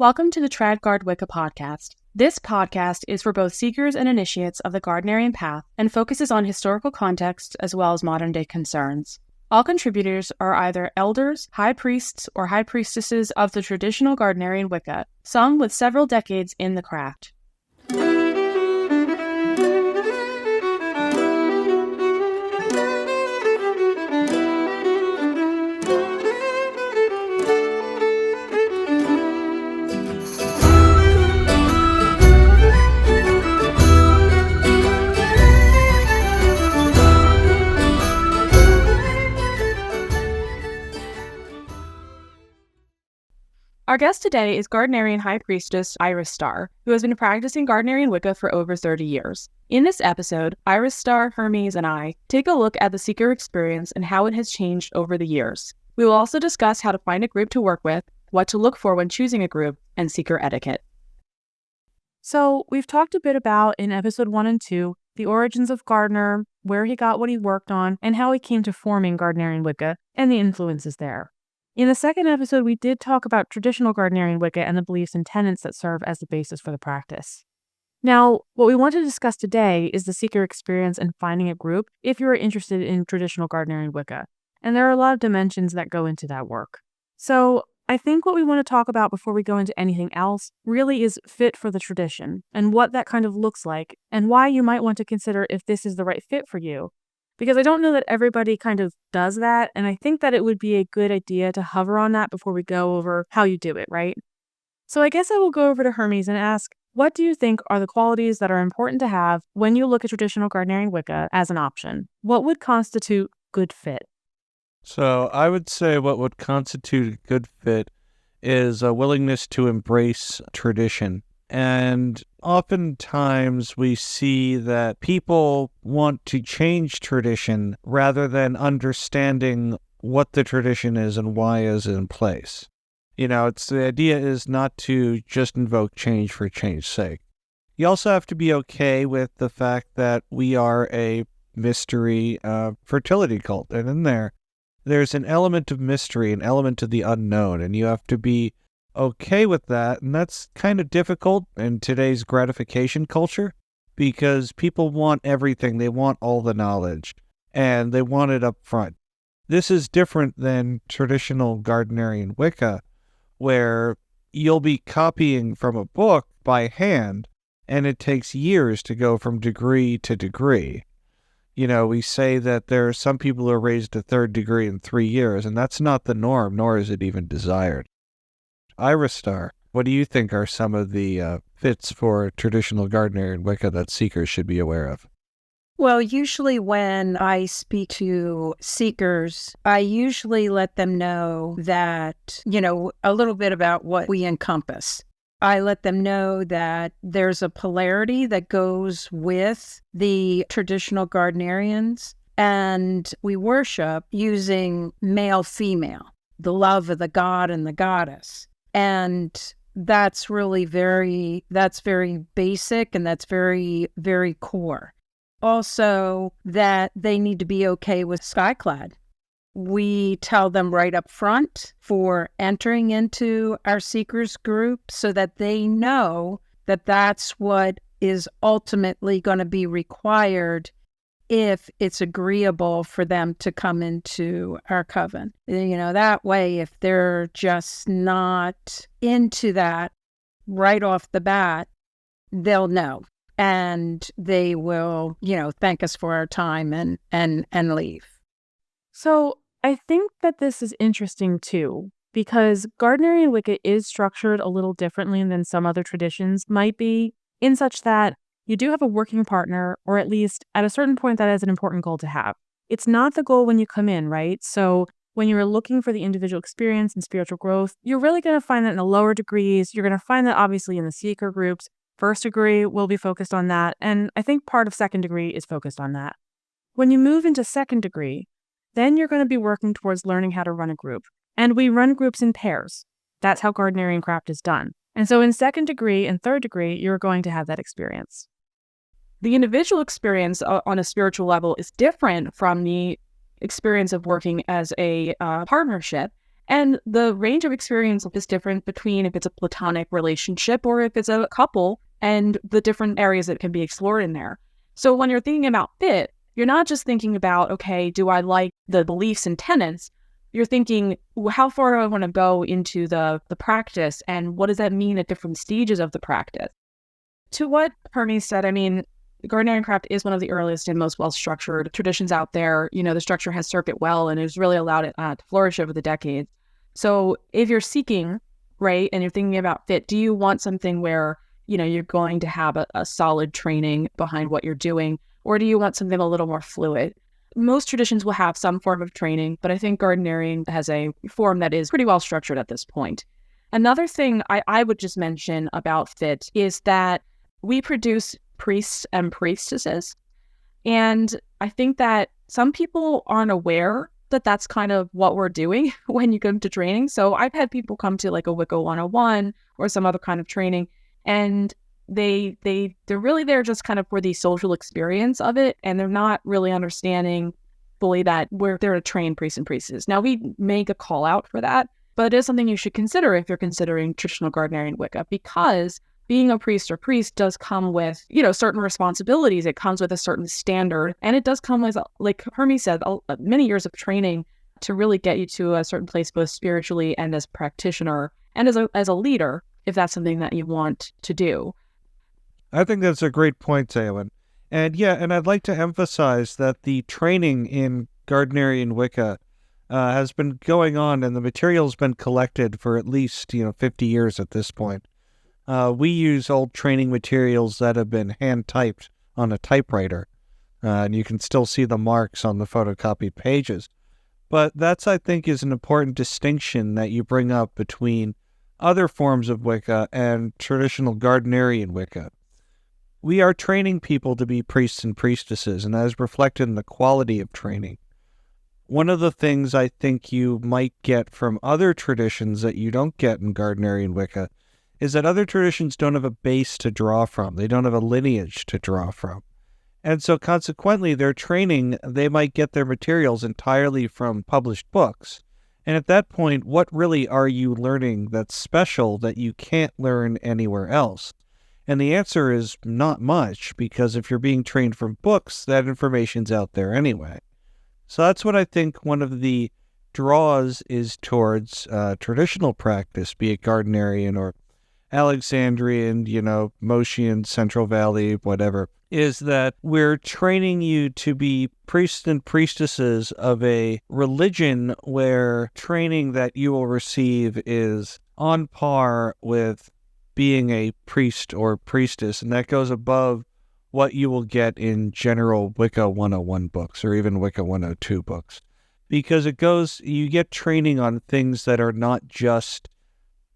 Welcome to the TradGard Wica Podcast. This podcast is for both seekers and initiates of the Gardnerian path and focuses on historical context as well as modern-day concerns. All contributors are either elders, high priests, or high priestesses of the traditional Gardnerian Wicca, some with several decades in the craft. Our guest today is Gardnerian High Priestess Iristar, who has been practicing Gardnerian Wicca for over 30 years. In this episode, Iristar, Hermes, and I take a look at the seeker experience and how it has changed over the years. We will also discuss how to find a group to work with, what to look for when choosing a group, and seeker etiquette. So, we've talked a bit about, in episode 1 and 2, the origins of Gardner, where he got what he worked on, and how he came to forming Gardnerian Wicca, and the influences there. In the second episode, we did talk about traditional Gardnerian Wicca and the beliefs and tenets that serve as the basis for the practice. Now, what we want to discuss today is the seeker experience and finding a group if you are interested in traditional Gardnerian Wicca, and there are a lot of dimensions that go into that work. So, I think what we want to talk about before we go into anything else really is fit for the tradition, and what that kind of looks like, and why you might want to consider if this is the right fit for you. Because I don't know that everybody kind of does that, and I think that it would be a good idea to hover on that before we go over how you do it, right? So I guess I will go over to Hermes and ask, what do you think are the qualities that are important to have when you look at traditional Gardnerian Wicca as an option? What would constitute good fit? So I would say what would constitute a good fit is a willingness to embrace tradition. And oftentimes we see that people want to change tradition rather than understanding what the tradition is and why is in place. The idea is not to just invoke change for change's sake. You also have to be okay with the fact that we are a mystery fertility cult. And in there's an element of mystery, an element of the unknown, and you have to be okay with that, and that's kind of difficult in today's gratification culture because people want everything. They want all the knowledge, and they want it up front. This is different than traditional Gardnerian Wicca, where you'll be copying from a book by hand, and it takes years to go from degree to degree. We say that there are some people who are raised to third degree in 3 years, and that's not the norm, nor is it even desired. Iristar, what do you think are some of the fits for traditional Gardnerian Wicca that seekers should be aware of? Well, usually when I speak to seekers, I usually let them know that, a little bit about what we encompass. I let them know that there's a polarity that goes with the traditional Gardnerians, and we worship using male-female, the love of the god and the goddess. And that's really very basic, and that's very, very core. Also, that they need to be okay with skyclad. We tell them right up front for entering into our seekers group so that they know that that's what is ultimately going to be required if it's agreeable for them to come into our coven. That way, if they're just not into that right off the bat, they'll know. And they will, thank us for our time and leave. So I think that this is interesting too, because Gardnerian Wicca is structured a little differently than some other traditions might be, in such that you do have a working partner, or at least at a certain point that is an important goal to have. It's not the goal when you come in, right? So when you're looking for the individual experience and spiritual growth, you're really going to find that in the lower degrees. You're going to find that obviously in the seeker groups. First degree will be focused on that, and I think part of second degree is focused on that. When you move into second degree, then you're going to be working towards learning how to run a group. And we run groups in pairs. That's how Gardnerian craft is done. And so in second degree and third degree, you're going to have that experience. The individual experience on a spiritual level is different from the experience of working as a partnership. And the range of experience is different between if it's a platonic relationship or if it's a couple and the different areas that can be explored in there. So when you're thinking about fit, you're not just thinking about, okay, do I like the beliefs and tenets? You're thinking, how far do I want to go into the practice, and what does that mean at different stages of the practice? To what Hermes said, I mean, Gardnerian craft is one of the earliest and most well-structured traditions out there. You know, the structure has served it well and has really allowed it to flourish over the decades. So if you're seeking, right, and you're thinking about fit, do you want something where, you know, you're going to have a solid training behind what you're doing, or do you want something a little more fluid? Most traditions will have some form of training, but I think Gardnerian has a form that is pretty well structured at this point. Another thing I would just mention about fit is that we produce priests and priestesses. And I think that some people aren't aware that that's kind of what we're doing when you come to training. So I've had people come to like a Wica 101 or some other kind of training, and they're really there just kind of for the social experience of it, and they're not really understanding fully that they're a trained priest and priestess. Now, we make a call out for that, but it is something you should consider if you're considering traditional Gardnerian Wicca, because being a priest or priest does come with, you know, certain responsibilities. It comes with a certain standard, and it does come with, like Hermes said, many years of training to really get you to a certain place, both spiritually and as a practitioner and as a leader, if that's something that you want to do. I think that's a great point, Aeowyn. And I'd like to emphasize that the training in Gardnerian Wicca has been going on, and the material's been collected for at least, 50 years at this point. We use old training materials that have been hand-typed on a typewriter, and you can still see the marks on the photocopied pages. But that's, I think, is an important distinction that you bring up between other forms of Wicca and traditional Gardnerian Wicca. We are training people to be priests and priestesses, and that is reflected in the quality of training. One of the things I think you might get from other traditions that you don't get in Gardnerian Wicca is that other traditions don't have a base to draw from. They don't have a lineage to draw from. And so consequently, their training, they might get their materials entirely from published books. And at that point, what really are you learning that's special that you can't learn anywhere else? And the answer is not much, because if you're being trained from books, that information's out there anyway. So that's what I think one of the draws is towards traditional practice, be it Gardnerian or Alexandrian, Moshian, Central Valley, whatever, is that we're training you to be priests and priestesses of a religion where training that you will receive is on par with being a priest or priestess, and that goes above what you will get in general Wicca 101 books or even Wicca 102 books, because you get training on things that are not just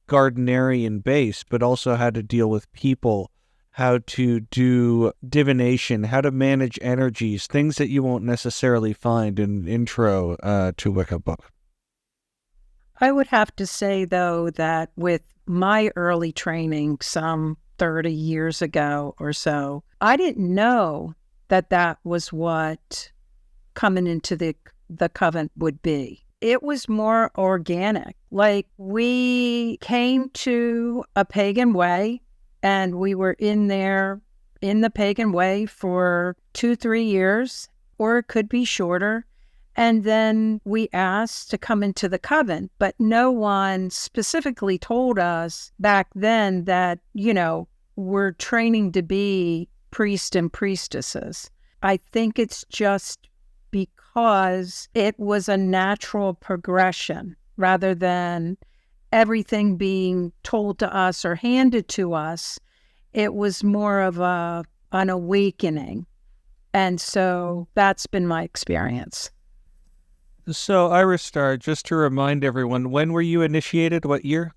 Gardnerian based, but also how to deal with people, how to do divination, how to manage energies, things that you won't necessarily find in an intro to Wicca book. I would have to say, though, that with my early training some 30 years ago or so, I didn't know that was what coming into the coven would be. It was more organic. Like, we came to a pagan way, and we were in there in the pagan way for 2-3 years, or it could be shorter. And then we asked to come into the coven, but no one specifically told us back then that, we're training to be priests and priestesses. I think it's just because it was a natural progression rather than everything being told to us or handed to us. It was more of an awakening. And so that's been my experience. So, Iristar, just to remind everyone, when were you initiated? What year?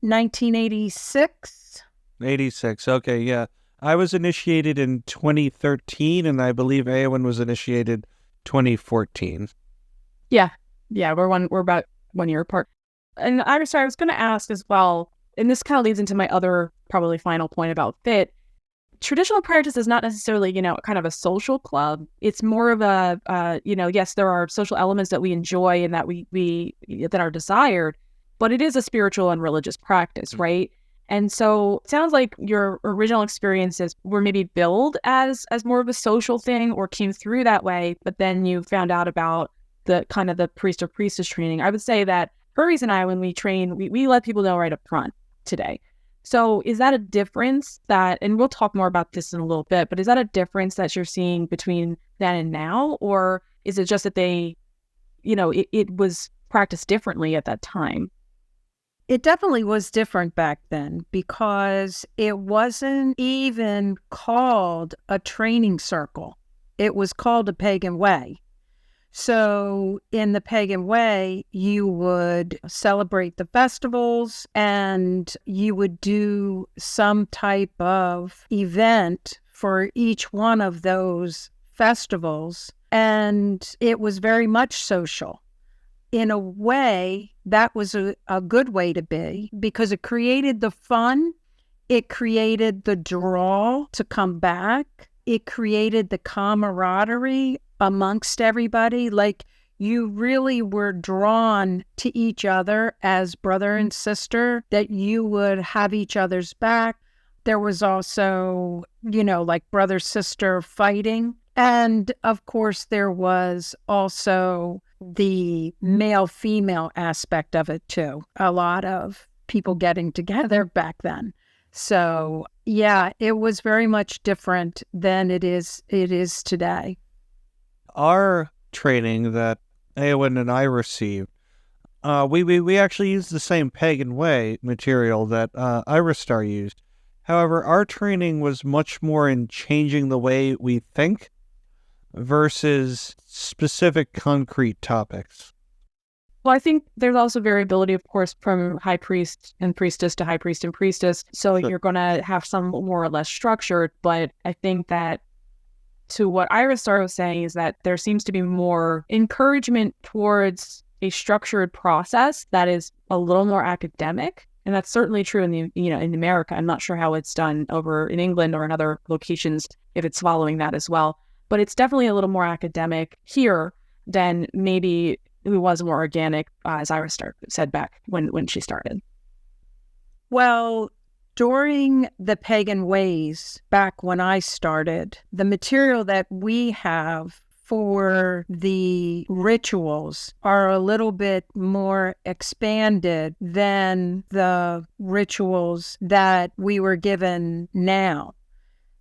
1986. 86. Okay, yeah. I was initiated in 2013, and I believe Aeowyn was initiated 2014. Yeah, we're about 1 year apart. And Iristar, I was going to ask as well, and this kind of leads into my other probably final point about fit. traditional practice is not necessarily, kind of a social club. It's more of a, yes, there are social elements that we enjoy and that we that are desired, but it is a spiritual and religious practice, right? And so it sounds like your original experiences were maybe billed as more of a social thing or came through that way, but then you found out about the kind of the priest or priestess training. I would say that Hermes and I, when we train, we let people know right up front today. So is that a difference that, and we'll talk more about this in a little bit, but is that a difference that you're seeing between then and now? Or is it just that they, it was practiced differently at that time? It definitely was different back then because it wasn't even called a training circle. It was called a pagan way. So in the pagan way, you would celebrate the festivals and you would do some type of event for each one of those festivals. And it was very much social. In a way, that was a good way to be because it created the fun. It created the draw to come back. It created the camaraderie amongst everybody. Like you really were drawn to each other as brother and sister, that you would have each other's back. There was also, like brother-sister fighting. And of course, there was also the male-female aspect of it too. A lot of people getting together back then. So yeah, it was very much different than it is today. Our training that Aeowyn and I received, we actually used the same pagan way material that Iristar used. However, our training was much more in changing the way we think versus specific concrete topics. Well, I think there's also variability, of course, from high priest and priestess to high priest and priestess. So You're going to have some more or less structured, but I think that to what Iristar was saying is that there seems to be more encouragement towards a structured process that is a little more academic. And that's certainly true in America. I'm not sure how it's done over in England or in other locations, if it's following that as well. But it's definitely a little more academic here than maybe it was more organic, as Iristar said back when she started. Well, during the pagan ways, back when I started, the material that we have for the rituals are a little bit more expanded than the rituals that we were given now.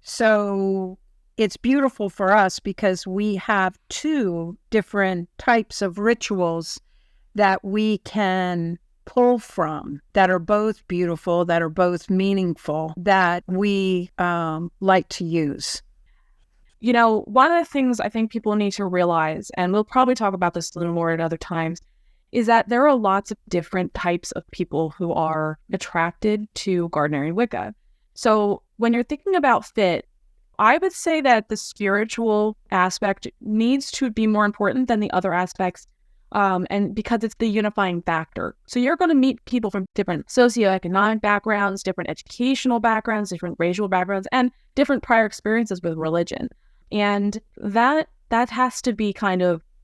So it's beautiful for us because we have two different types of rituals that we can pull from that are both beautiful, that are both meaningful, that we like to use. One of the things I think people need to realize, and we'll probably talk about this a little more at other times, is that there are lots of different types of people who are attracted to Gardnerian Wicca. So when you're thinking about fit, I would say that the spiritual aspect needs to be more important than the other aspects, and because it's the unifying factor. So you're going to meet people from different socioeconomic backgrounds, different educational backgrounds, different racial backgrounds, and different prior experiences with religion. And that has to be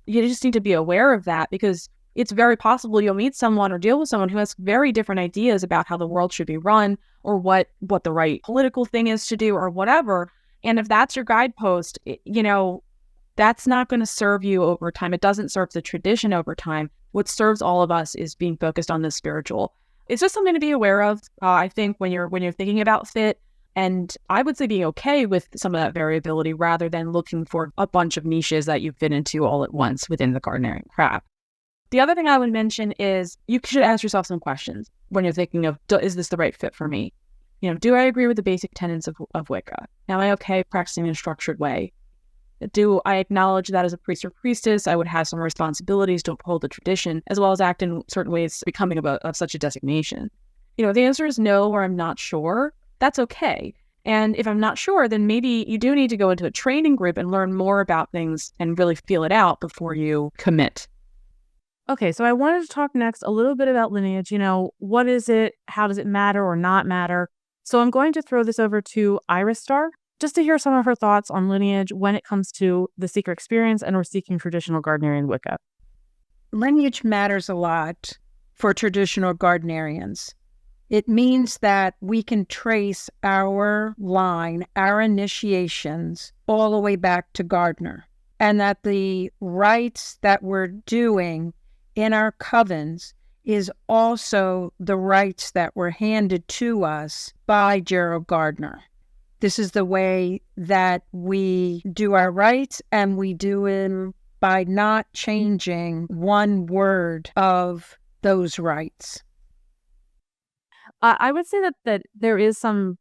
you just need to be aware of that, because it's very possible you'll meet someone or deal with someone who has very different ideas about how the world should be run or what the right political thing is to do or whatever. And if that's your guidepost, that's not going to serve you over time. It doesn't serve the tradition over time. What serves all of us is being focused on the spiritual. It's just something to be aware of. I think when you're thinking about fit, and I would say being okay with some of that variability rather than looking for a bunch of niches that you fit into all at once within the Gardnerian craft. The other thing I would mention is you should ask yourself some questions when you're thinking of, is this the right fit for me? Do I agree with the basic tenets of Wicca? Am I okay practicing in a structured way? Do I acknowledge that as a priest or priestess, I would have some responsibilities to uphold the tradition, as well as act in certain ways becoming of such a designation? The answer is no, or I'm not sure. That's okay. And if I'm not sure, then maybe you do need to go into a training group and learn more about things and really feel it out before you commit. Okay, so I wanted to talk next a little bit about lineage. What is it? How does it matter or not matter? So I'm going to throw this over to Iristar just to hear some of her thoughts on lineage when it comes to the seeker experience and or seeking traditional Gardnerian Wicca. Lineage matters a lot for traditional Gardnerians. It means that we can trace our line, our initiations, all the way back to Gardner, and that the rites that we're doing in our covens is also the rites that were handed to us by Gerald Gardner. This is the way that we do our rites, and we do it by not changing one word of those rites. I would say that there's going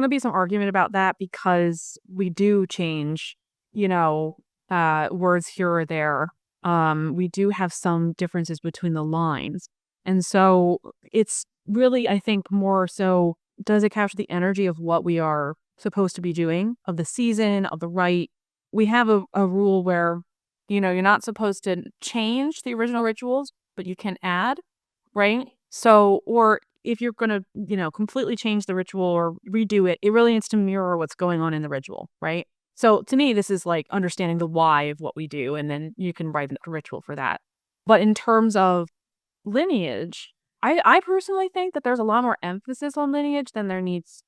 to be some argument about that because we do change, words here or there. We do have some differences between the lines. And so it's really, I think, more so, does it capture the energy of what we are supposed to be doing, of the season, of the rite? We have a rule where, you're not supposed to change the original rituals, but you can add, right? So, or if you're going to, completely change the ritual or redo it, it really needs to mirror what's going on in the ritual, right? So to me, this is like understanding the why of what we do, and then you can write a ritual for that. But in terms of lineage, I personally think that there's a lot more emphasis on lineage than there needs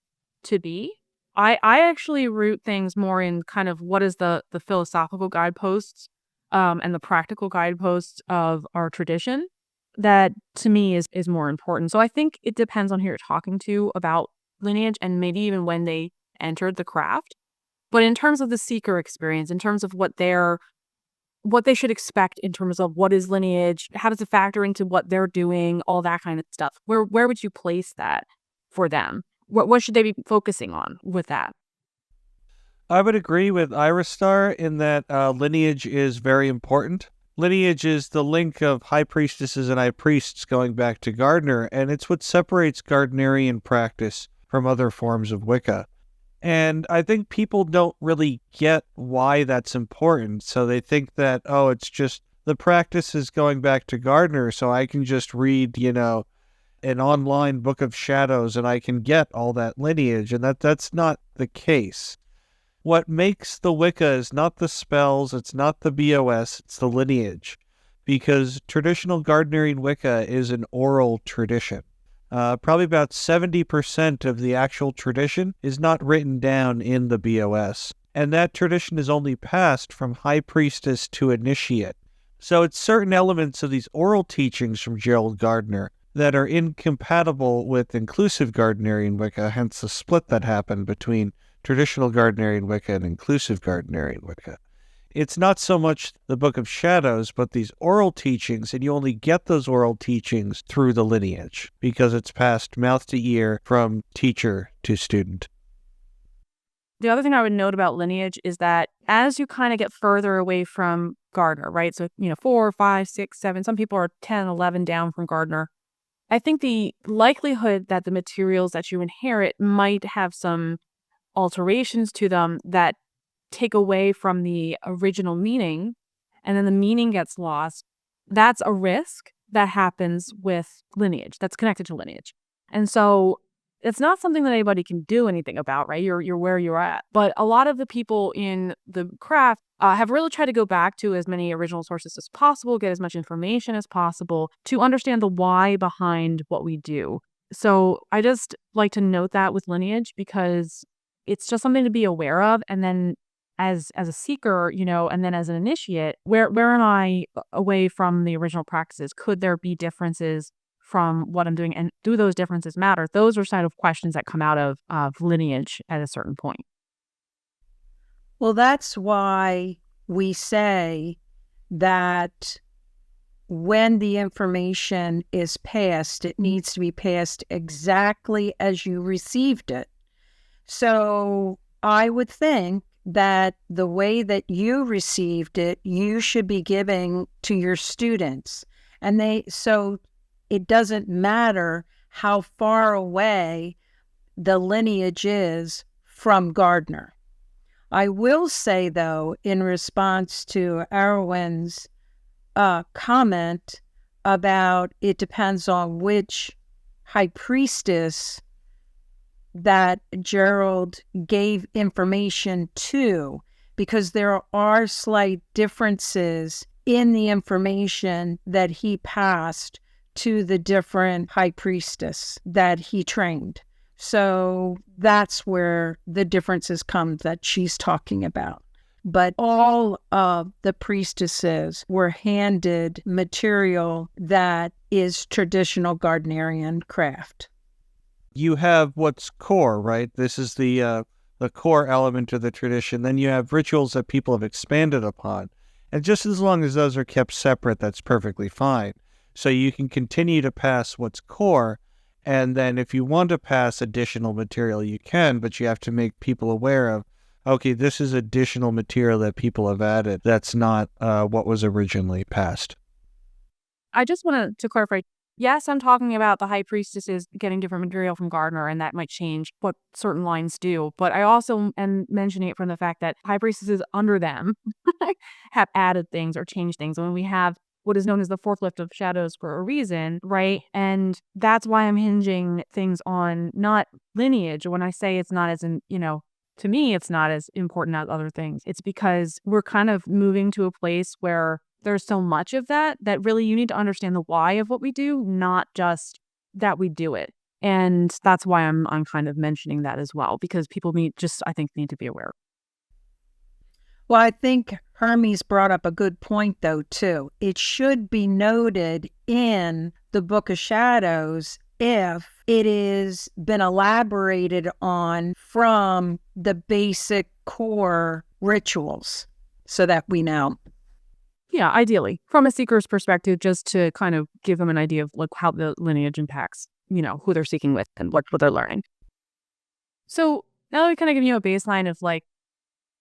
to be. I actually root things more in kind of what is the philosophical guideposts and the practical guideposts of our tradition that to me is more important. So I think it depends on who you're talking to about lineage and maybe even when they entered the craft. But in terms of the seeker experience, in terms of what they should expect in terms of what is lineage, how does it factor into what they're doing, all that kind of stuff, where would you place that for them? What should they be focusing on with that? I would agree with Iristar in that lineage is very important. Lineage is the link of high priestesses and high priests going back to Gardner, and it's what separates Gardnerian practice from other forms of Wicca. And I think people don't really get why that's important, so they think that, it's just the practice is going back to Gardner, so I can just read, an online book of shadows and I can get all that lineage, and that's not the case. What makes the Wicca is not the spells, it's not the BOS, it's the lineage. Because traditional Gardnerian Wicca is an oral tradition. Probably about 70% of the actual tradition is not written down in the BOS. And that tradition is only passed from high priestess to initiate. So it's certain elements of these oral teachings from Gerald Gardner that are incompatible with inclusive Gardnerian Wicca, hence the split that happened between traditional Gardnerian Wicca and inclusive Gardnerian Wicca. It's not so much the Book of Shadows, but these oral teachings, and you only get those oral teachings through the lineage, because it's passed mouth to ear from teacher to student. The other thing I would note about lineage is that as you kind of get further away from Gardner, right? So, 4, 5, 6, 7, some people are 10, 11 down from Gardner. I think the likelihood that the materials that you inherit might have some alterations to them that take away from the original meaning, and then the meaning gets lost, that's a risk that happens with lineage, that's connected to lineage. And so it's not something that anybody can do anything about, right? You're where you're at. But a lot of the people in the craft have really tried to go back to as many original sources as possible, get as much information as possible to understand the why behind what we do. So I just like to note that with lineage because it's just something to be aware of. And then as a seeker, and then as an initiate, where am I away from the original practices? Could there be differences from what I'm doing? And do those differences matter? Those are sort of questions that come out of lineage at a certain point. Well, that's why we say that when the information is passed, it needs to be passed exactly as you received it. So I would think that the way that you received it, you should be giving to your students. So it doesn't matter how far away the lineage is from Gardner. I will say, though, in response to Aeowyn's comment about it depends on which high priestess that Gerald gave information to, because there are slight differences in the information that he passed to the different high priestess that he trained. So that's where the differences come that she's talking about. But all of the priestesses were handed material that is traditional Gardnerian craft. You have what's core, right? This is the core element of the tradition. Then you have rituals that people have expanded upon. And just as long as those are kept separate, that's perfectly fine. So you can continue to pass what's core, and then if you want to pass additional material, you can, but you have to make people aware of, okay, this is additional material that people have added. That's not what was originally passed. I just wanted to clarify. Yes, I'm talking about the high priestesses getting different material from Gardner, and that might change what certain lines do. But I also am mentioning it from the fact that high priestesses under them have added things or changed things. When we have what is known as the fourth lift of shadows for a reason, right? And that's why I'm hinging things on not lineage. When I say it's not as, to me, it's not as important as other things. It's because we're kind of moving to a place where there's so much of that really you need to understand the why of what we do, not just that we do it. And that's why I'm kind of mentioning that as well, because people need to be aware. Well, I think Hermes brought up a good point, though, too. It should be noted in the Book of Shadows if it has been elaborated on from the basic core rituals so that we know. Yeah, ideally, from a seeker's perspective, just to kind of give them an idea of like how the lineage impacts, who they're seeking with and what they're learning. So now we kind of give you a baseline of like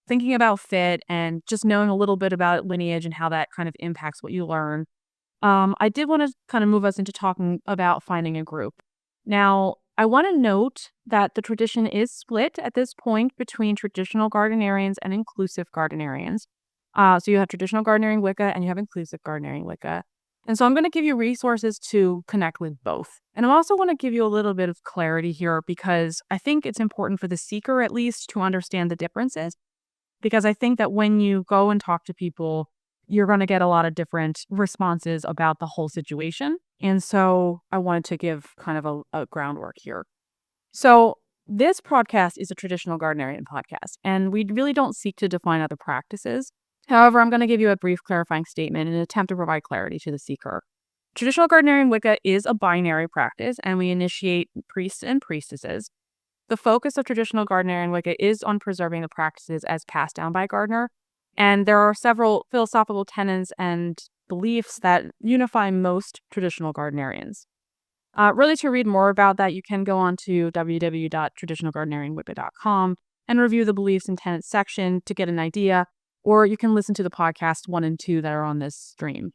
thinking about fit and just knowing a little bit about lineage and how that kind of impacts what you learn. I did want to kind of move us into talking about finding a group. Now, I want to note that the tradition is split at this point between traditional Gardnerians and inclusive Gardnerians. So you have traditional Gardnerian Wicca and you have inclusive Gardnerian Wicca. And so I'm going to give you resources to connect with both. And I also want to give you a little bit of clarity here because I think it's important for the seeker at least to understand the differences. Because I think that when you go and talk to people, you're going to get a lot of different responses about the whole situation. And so I wanted to give kind of a groundwork here. So this podcast is a traditional Gardnerian podcast, and we really don't seek to define other practices. However, I'm going to give you a brief clarifying statement in an attempt to provide clarity to the seeker. Traditional Gardnerian Wicca is a binary practice, and we initiate priests and priestesses. The focus of traditional Gardnerian Wicca is on preserving the practices as passed down by Gardner, and there are several philosophical tenets and beliefs that unify most traditional Gardnerians. Really, to read more about that, you can go on to www.traditionalgardnerianwicca.com and review the beliefs and tenets section to get an idea, or you can listen to the podcast 1 and 2 that are on this stream.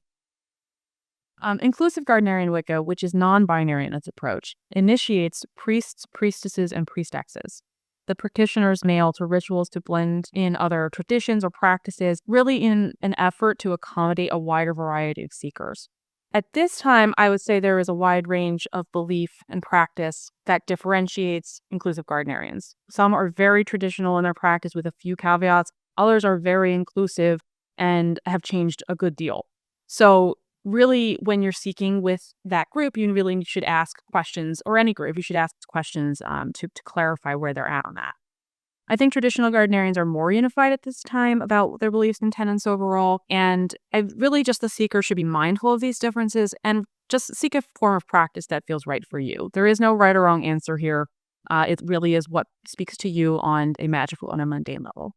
Inclusive Gardnerian Wicca, which is non-binary in its approach, initiates priests, priestesses, and priestesses. The practitioners may alter rituals to blend in other traditions or practices, really in an effort to accommodate a wider variety of seekers. At this time, I would say there is a wide range of belief and practice that differentiates inclusive Gardnerians. Some are very traditional in their practice with a few caveats. Others are very inclusive and have changed a good deal. So really, when you're seeking with that group, you really should ask questions, or any group, you should ask questions to clarify where they're at on that. I think traditional Gardnerians are more unified at this time about their beliefs and tenets overall, and the seeker should be mindful of these differences and just seek a form of practice that feels right for you. There is no right or wrong answer here. It really is what speaks to you on a magical and a mundane level.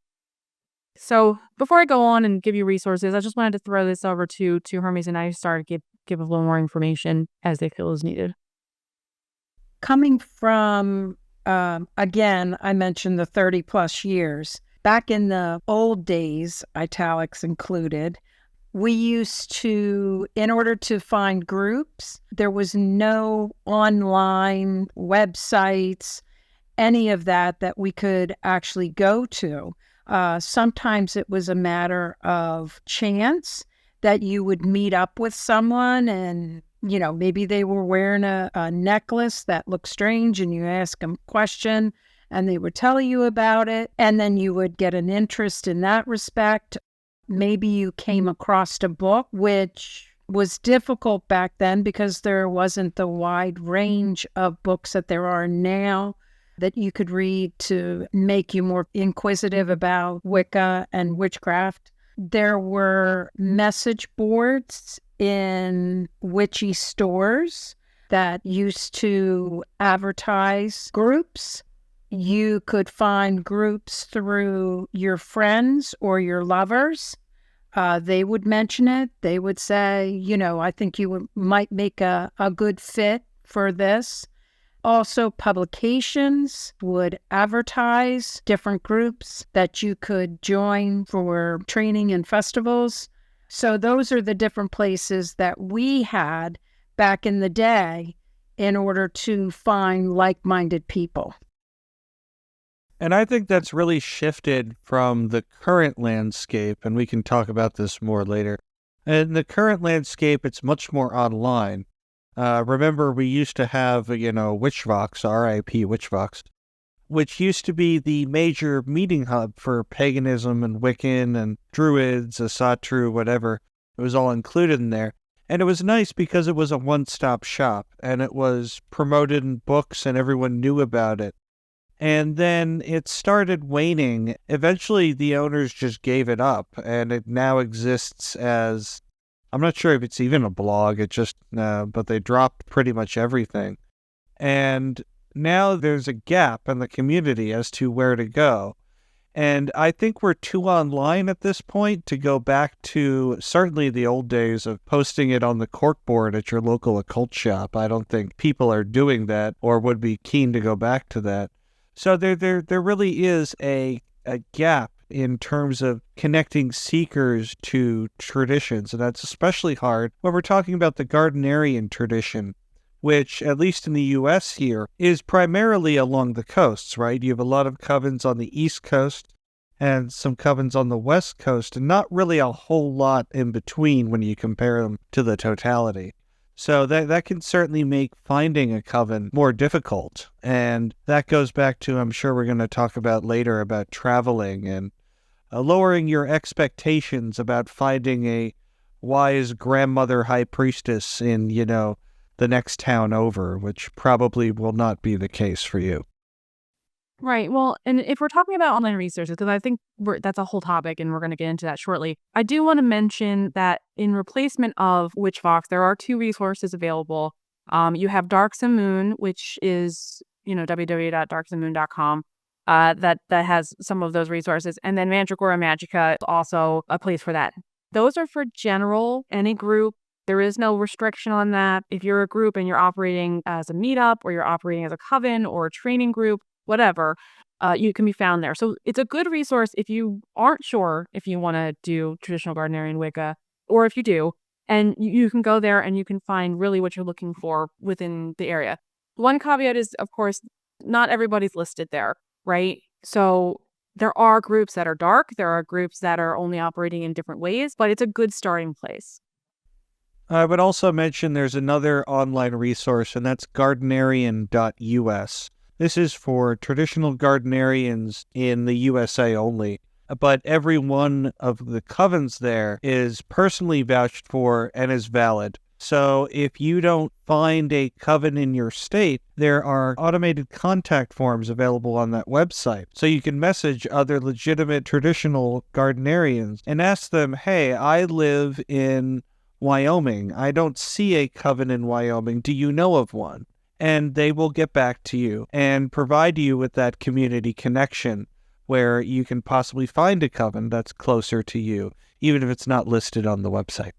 So before I go on and give you resources, I just wanted to throw this over to Hermes and Iristar to give a little more information as they feel is needed. Coming from, again, I mentioned the 30 plus years. Back in the old days, italics included, we used to, in order to find groups, there was no online websites, any of that we could actually go to. Sometimes it was a matter of chance that you would meet up with someone and maybe they were wearing a necklace that looked strange, and you ask them a question and they would tell you about it. And then you would get an interest in that respect. Maybe you came across a book, which was difficult back then because there wasn't the wide range of books that there are now that you could read to make you more inquisitive about Wicca and witchcraft. There were message boards in witchy stores that used to advertise groups. You could find groups through your friends or your lovers. They would mention it. They would say, I think you might make a good fit for this. Also, publications would advertise different groups that you could join for training and festivals. So those are the different places that we had back in the day in order to find like-minded people. And I think that's really shifted from the current landscape, and we can talk about this more later. In the current landscape, it's much more online. Remember, we used to have, Witchvox, R.I.P. Witchvox, which used to be the major meeting hub for paganism and Wiccan and Druids, Asatru, whatever. It was all included in there. And it was nice because it was a one-stop shop, and it was promoted in books and everyone knew about it. And then it started waning. Eventually, the owners just gave it up, and it now exists as, I'm not sure if it's even a blog, but they dropped pretty much everything. And now there's a gap in the community as to where to go. And I think we're too online at this point to go back to certainly the old days of posting it on the corkboard at your local occult shop. I don't think people are doing that or would be keen to go back to that. So there really is a gap in terms of connecting seekers to traditions, and that's especially hard when we're talking about the Gardnerian tradition, which, at least in the U.S. here, is primarily along the coasts, right? You have a lot of covens on the East Coast and some covens on the West Coast, and not really a whole lot in between when you compare them to the totality. So that can certainly make finding a coven more difficult. And that goes back to, I'm sure we're going to talk about later, about traveling and lowering your expectations about finding a wise grandmother high priestess in, the next town over, which probably will not be the case for you. Right. Well, and if we're talking about online resources, because I think that's a whole topic and we're going to get into that shortly, I do want to mention that in replacement of Witchvox, there are two resources available. You have Darks and Moon, which is, www.darksandmoon.com. That has some of those resources. And then Mandragora Magica is also a place for that. Those are for general, any group. There is no restriction on that. If you're a group and you're operating as a meetup or you're operating as a coven or a training group, whatever, you can be found there. So it's a good resource if you aren't sure if you want to do traditional Gardnerian Wicca, or if you do, and you can go there and you can find really what you're looking for within the area. One caveat is, of course, not everybody's listed there, right? So there are groups that are dark, there are groups that are only operating in different ways, but it's a good starting place. I would also mention there's another online resource, and that's Gardnerian.us. This is for traditional Gardnerians in the USA only, but every one of the covens there is personally vouched for and is valid. So if you don't find a coven in your state, there are automated contact forms available on that website. So you can message other legitimate traditional Gardnerians and ask them, hey, I live in Wyoming. I don't see a coven in Wyoming. Do you know of one? And they will get back to you and provide you with that community connection where you can possibly find a coven that's closer to you, even if it's not listed on the website.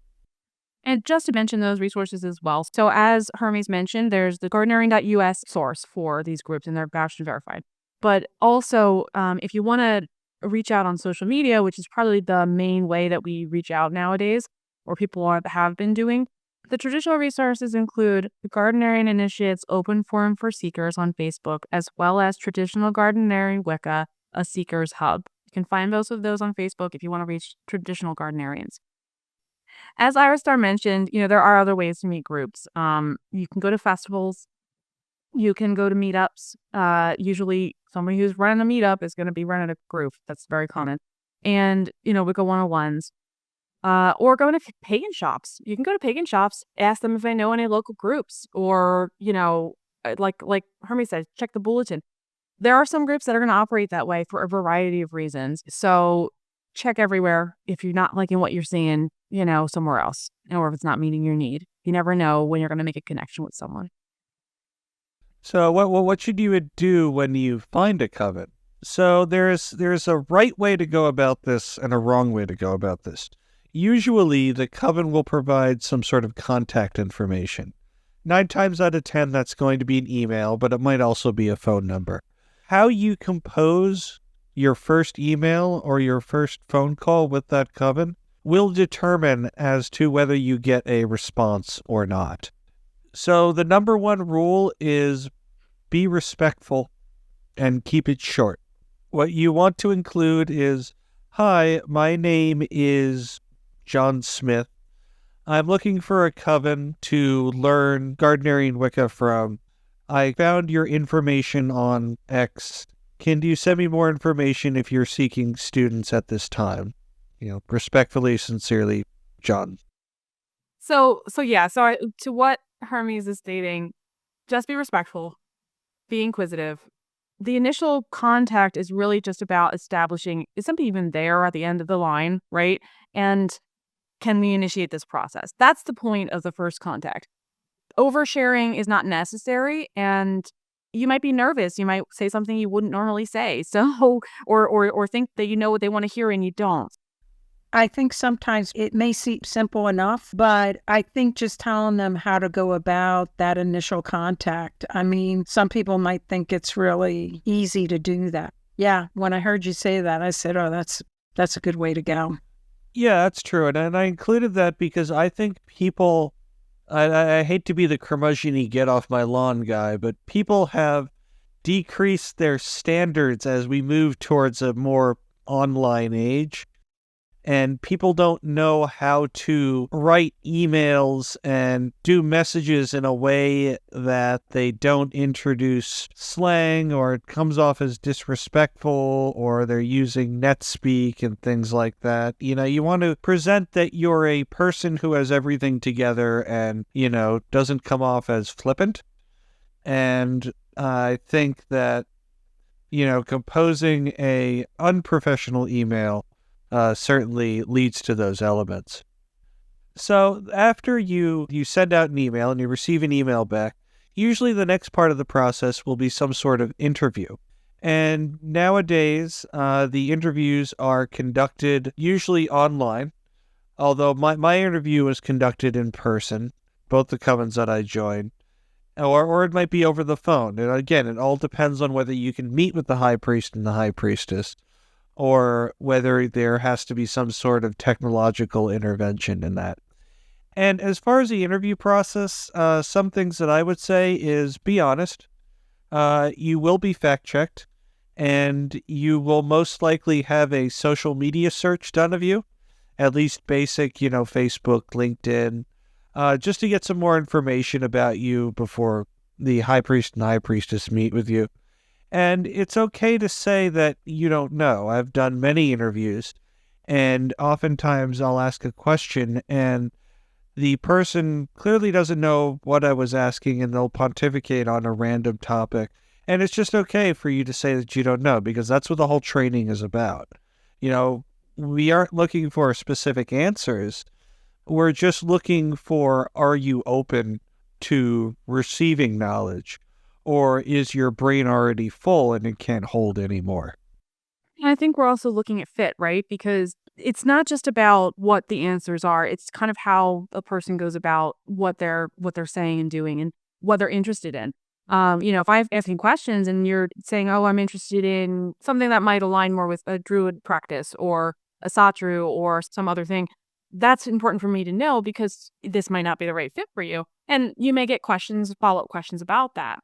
And just to mention those resources as well. So as Hermes mentioned, there's the Gardnerian.us source for these groups, and they're vouched and verified. But also, if you want to reach out on social media, which is probably the main way that we reach out nowadays, or people have been doing, the traditional resources include the Gardnerian Initiates Open Forum for Seekers on Facebook, as well as Traditional Gardnerian Wicca, a Seekers Hub. You can find both of those on Facebook if you want to reach traditional Gardnerians. as Iristar mentioned, there are other ways to meet groups. You can go to festivals. You can go to meetups. Usually somebody who's running a meetup is going to be running a group. That's very common. And, we go one-on-ones. Or going to pagan shops. You can go to pagan shops, ask them if they know any local groups, or, like Hermes said, check the bulletin. There are some groups that are going to operate that way for a variety of reasons. So check everywhere. If you're not liking what you're seeing, somewhere else, or if it's not meeting your need. You never know when you're going to make a connection with someone. So what should you do when you find a coven? So there's a right way to go about this and a wrong way to go about this. Usually, the coven will provide some sort of contact information. 9 times out of 10, that's going to be an email, but it might also be a phone number. How you compose your first email or your first phone call with that coven will determine as to whether you get a response or not. So the number one rule is be respectful and keep it short. What you want to include is, "Hi, my name is John Smith. I'm looking for a coven to learn Gardnerian Wica from. I found your information on X. Can you send me more information if you're seeking students at this time? Respectfully, sincerely, John." So to what Hermes is stating, just be respectful, be inquisitive. The initial contact is really just about establishing, is somebody even there at the end of the line, right? And can we initiate this process? That's the point of the first contact. Oversharing is not necessary, and you might be nervous. You might say something you wouldn't normally say. So, or think that you know what they want to hear and you don't. I think sometimes it may seem simple enough, but I think just telling them how to go about that initial contact. I mean, some people might think it's really easy to do that. Yeah, when I heard you say that, I said, oh, that's a good way to go. Yeah, that's true. And I included that because I think people, I hate to be the curmudgeon-y get off my lawn guy, but people have decreased their standards as we move towards a more online age. And people don't know how to write emails and do messages in a way that they don't introduce slang or it comes off as disrespectful or they're using NetSpeak and things like that. You want to present that you're a person who has everything together and, doesn't come off as flippant. And I think that, composing a unprofessional email certainly leads to those elements. So after you send out an email and you receive an email back, usually the next part of the process will be some sort of interview. And nowadays, the interviews are conducted usually online, although my interview was conducted in person, both the covens that I joined, or it might be over the phone. And again, it all depends on whether you can meet with the high priest and the high priestess, or whether there has to be some sort of technological intervention in that. And as far as the interview process, some things that I would say is be honest. You will be fact-checked, and you will most likely have a social media search done of you, at least basic, Facebook, LinkedIn, just to get some more information about you before the high priest and high priestess meet with you. And it's okay to say that you don't know. I've done many interviews, and oftentimes I'll ask a question, and the person clearly doesn't know what I was asking, and they'll pontificate on a random topic. And it's just okay for you to say that you don't know, because that's what the whole training is about. We aren't looking for specific answers. We're just looking for, are you open to receiving knowledge? Or is your brain already full and it can't hold anymore? And I think we're also looking at fit, right? Because it's not just about what the answers are. It's kind of how a person goes about what they're saying and doing and what they're interested in. If I'm asking questions and you're saying, oh, I'm interested in something that might align more with a druid practice or a satru or some other thing, that's important for me to know because this might not be the right fit for you. And you may get follow-up questions about that.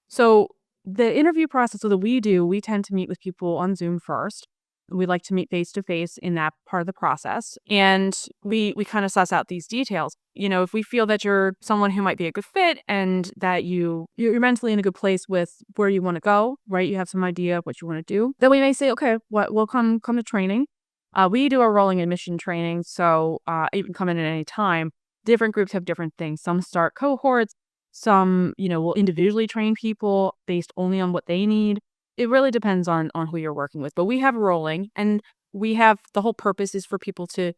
So the interview process that we do, we tend to meet with people on Zoom first. We like to meet face to face in that part of the process. And we kind of suss out these details. If we feel that you're someone who might be a good fit and that you're mentally in a good place with where you want to go, right? You have some idea of what you want to do. Then we may say, okay, we'll come to training. We do a rolling admission training, so you can come in at any time. Different groups have different things. Some start cohorts. Some, will individually train people based only on what they need. It really depends on who you're working with. But we have rolling, and the whole purpose is for people to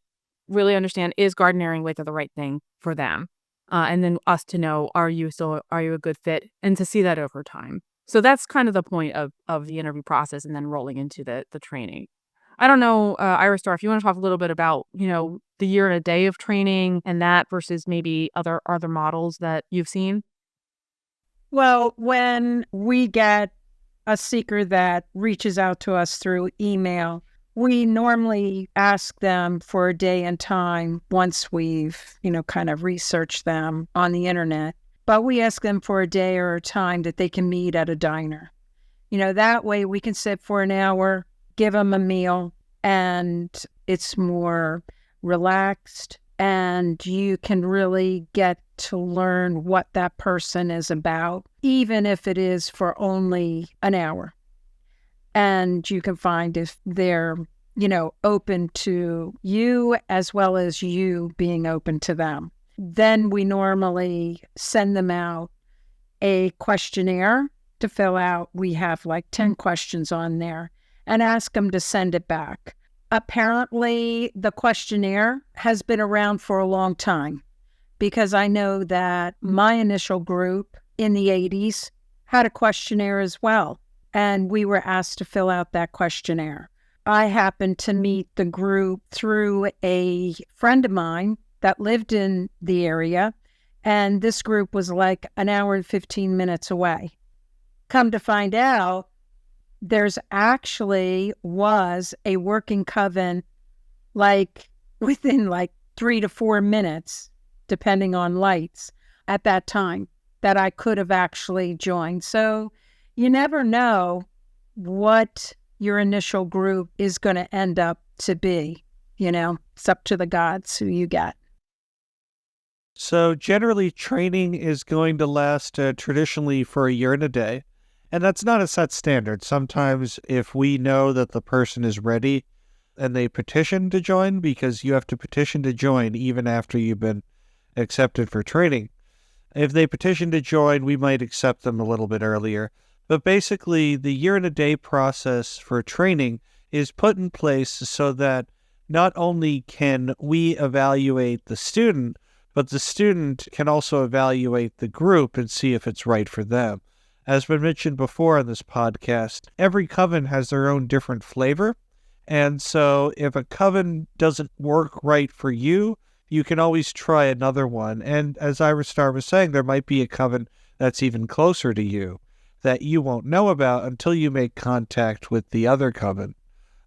really understand, is Gardnerian Wica the right thing for them? And then us to know, are you a good fit? And to see that over time. So that's kind of the point of the interview process, and then rolling into the training. I don't know, Iristar, if you want to talk a little bit about, the year and a day of training and that versus maybe other models that you've seen. Well, when we get a seeker that reaches out to us through email, we normally ask them for a day and time once we've, kind of researched them on the internet. But we ask them for a day or a time that they can meet at a diner. That way we can sit for an hour, give them a meal, and it's more relaxed, and you can really get to learn what that person is about, even if it is for only an hour. And you can find if they're, open to you as well as you being open to them. Then we normally send them out a questionnaire to fill out. We have like 10 questions on there, and ask them to send it back. Apparently, the questionnaire has been around for a long time, because I know that my initial group in the 80s had a questionnaire as well, and we were asked to fill out that questionnaire. I happened to meet the group through a friend of mine that lived in the area, and this group was like an hour and 15 minutes away. Come to find out, there's actually was a working coven like within like 3 to 4 minutes, depending on lights, at that time that I could have actually joined. So you never know what your initial group is going to end up to be. It's up to the gods who you get. So generally, training is going to last traditionally for a year and a day. And that's not a set standard. Sometimes if we know that the person is ready and they petition to join, because you have to petition to join even after you've been accepted for training. If they petition to join, we might accept them a little bit earlier. But basically, the year and a day process for training is put in place so that not only can we evaluate the student, but the student can also evaluate the group and see if it's right for them. As been mentioned before on this podcast, every coven has their own different flavor. And so if a coven doesn't work right for you, you can always try another one. And as Iristar was saying, there might be a coven that's even closer to you that you won't know about until you make contact with the other coven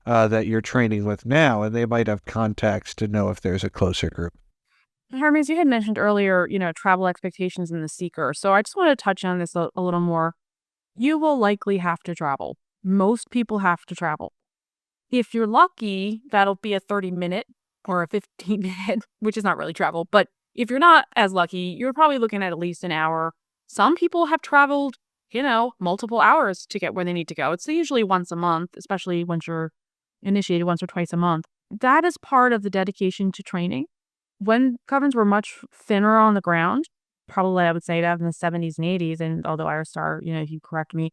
that you're training with now. And they might have contacts to know if there's a closer group. Hermes, you had mentioned earlier, travel expectations in the seeker. So I just want to touch on this a little more. You will likely have to travel. Most people have to travel. If you're lucky, that'll be a 30-minute or a 15-minute, which is not really travel. But if you're not as lucky, you're probably looking at least an hour. Some people have traveled, multiple hours to get where they need to go. It's usually once a month, especially once you're initiated once or twice a month. That is part of the dedication to training. When covens were much thinner on the ground, probably I would say that in the 70s and 80s, and although Iristar, if you correct me,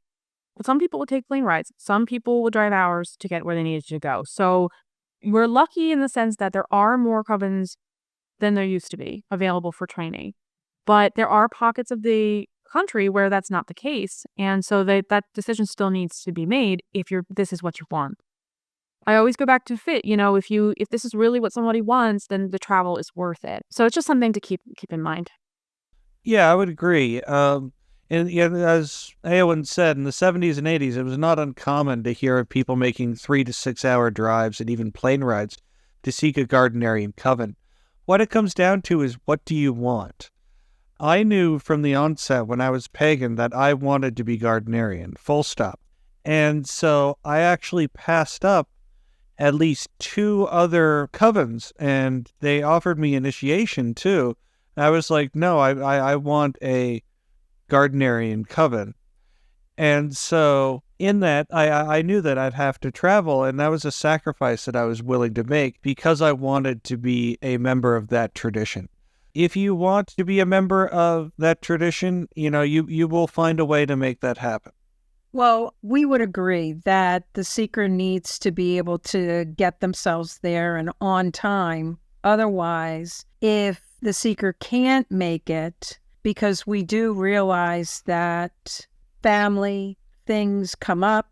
but some people would take plane rides. Some people would drive hours to get where they needed to go. So we're lucky in the sense that there are more covens than there used to be available for training. But there are pockets of the country where that's not the case. And so that decision still needs to be made if this is what you want. I always go back to fit. If this is really what somebody wants, then the travel is worth it. So it's just something to keep in mind. Yeah, I would agree. And as Aeowyn said, in the 70s and 80s, it was not uncommon to hear of people making 3 to 6 hour drives and even plane rides to seek a Gardnerian coven. What it comes down to is, what do you want? I knew from the onset when I was pagan that I wanted to be Gardnerian, full stop. And so I actually passed up at least 2 other covens, and they offered me initiation too. I was like, no, I want a Gardnerian coven. And so in that, I knew that I'd have to travel, and that was a sacrifice that I was willing to make because I wanted to be a member of that tradition. If you want to be a member of that tradition, you will find a way to make that happen. Well, we would agree that the seeker needs to be able to get themselves there and on time. Otherwise, if the seeker can't make it, because we do realize that family things come up,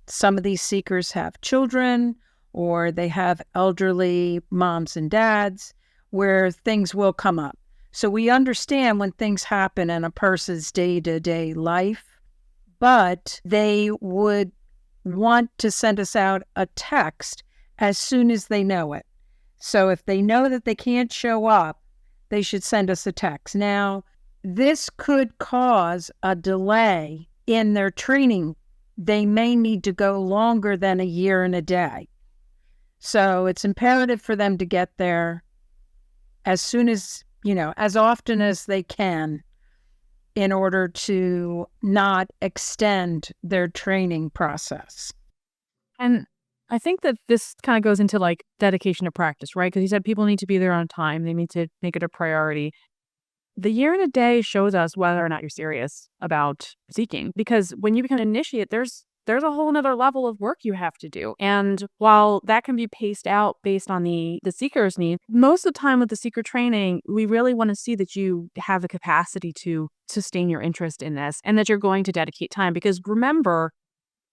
some of these seekers have children or they have elderly moms and dads where things will come up. So we understand when things happen in a person's day-to-day life, but they would want to send us out a text as soon as they know it. So if they know that they can't show up, they should send us a text. Now, this could cause a delay in their training. They may need to go longer than a year and a day. So it's imperative for them to get there as soon as, as often as they can, in order to not extend their training process. And I think that this kind of goes into like dedication to practice, right? Because you said people need to be there on time. They need to make it a priority. The year and a day shows us whether or not you're serious about seeking. Because when you become an initiate, there's a whole nother level of work you have to do. And while that can be paced out based on the seeker's needs, most of the time with the seeker training, we really want to see that you have the capacity to sustain your interest in this and that you're going to dedicate time. Because remember,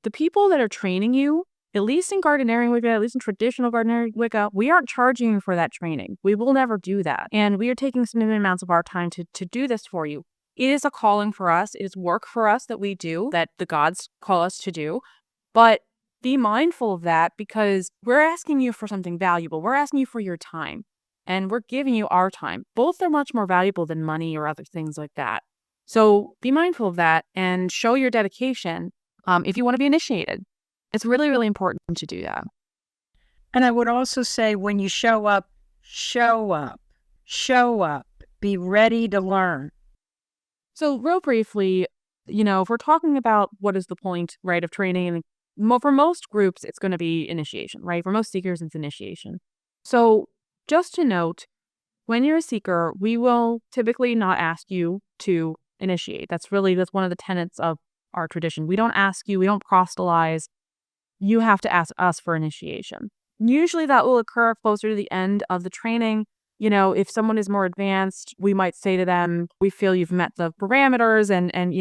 the people that are training you, at least in Gardnerian Wica, at least in traditional Gardnerian Wica, we aren't charging you for that training. We will never do that. And we are taking significant amounts of our time to do this for you. It is a calling for us. It is work for us that we do, that the gods call us to do. But be mindful of that because we're asking you for something valuable. We're asking you for your time. And we're giving you our time. Both are much more valuable than money or other things like that. So be mindful of that and show your dedication if you want to be initiated. It's really, really important to do that. And I would also say when you show up, be ready to learn. So real briefly, if we're talking about what is the point, right, of training, and for most groups, it's going to be initiation, right? For most seekers, it's initiation. So just to note, when you're a seeker, we will typically not ask you to initiate. That's one of the tenets of our tradition. We don't ask you, we don't proselytize. You have to ask us for initiation. Usually that will occur closer to the end of the training. If someone is more advanced, we might say to them, we feel you've met the parameters and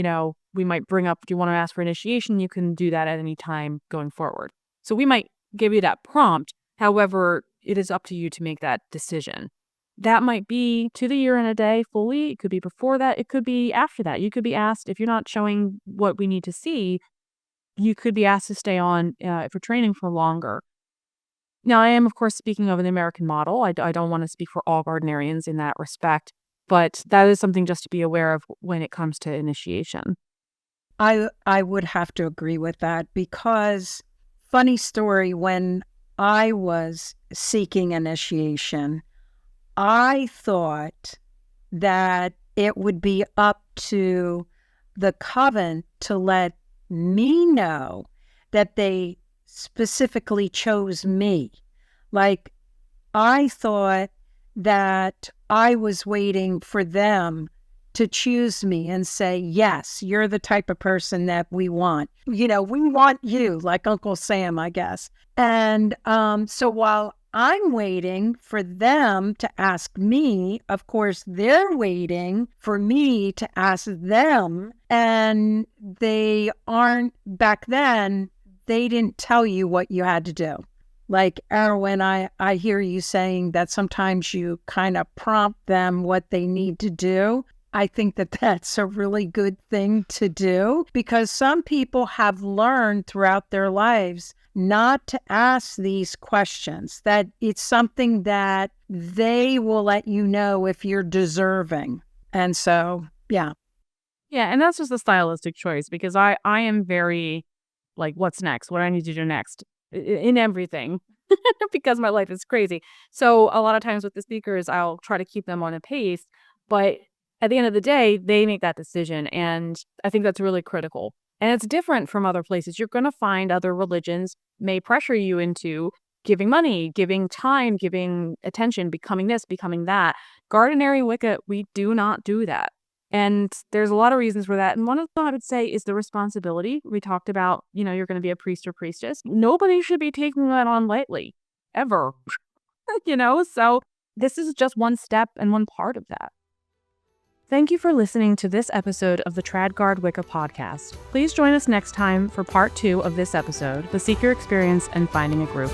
we might bring up, do you want to ask for initiation? You can do that at any time going forward. So we might give you that prompt. However, it is up to you to make that decision. That might be to the year and a day fully. It could be before that. It could be after that. You could be asked, if you're not showing what we need to see, you could be asked to stay on for training for longer. Now, I am, of course, speaking of an American model. I don't want to speak for all Gardnerians in that respect, but that is something just to be aware of when it comes to initiation. I would have to agree with that because, funny story, when I was seeking initiation, I thought that it would be up to the coven to let me know that they specifically chose me. Like, I thought that I was waiting for them to choose me and say, yes, you're the type of person that we want. We want you, like Uncle Sam, I guess. And so while I'm waiting for them to ask me, of course, they're waiting for me to ask them. And they aren't, back then, they didn't tell you what you had to do. Like, Aeowyn, I hear you saying that sometimes you kind of prompt them what they need to do. I think that that's a really good thing to do because some people have learned throughout their lives not to ask these questions, that it's something that they will let you know if you're deserving. And so, yeah. Yeah, and that's just a stylistic choice because I am very like, what's next? What do I need to do next? in everything because my life is crazy. So a lot of times with the speakers, I'll try to keep them on a pace, but at the end of the day, they make that decision. And I think that's really critical. And it's different from other places. You're going to find other religions may pressure you into giving money, giving time, giving attention, becoming this, becoming that. Gardnerian Wicca, we do not do that. And there's a lot of reasons for that. And one of them I would say is the responsibility. We talked about, you're going to be a priest or priestess. Nobody should be taking that on lightly, ever. So this is just one step and one part of that. Thank you for listening to this episode of the TradGard Wica Podcast. Please join us next time for part 2 of this episode, The Seeker Experience and Finding a Group.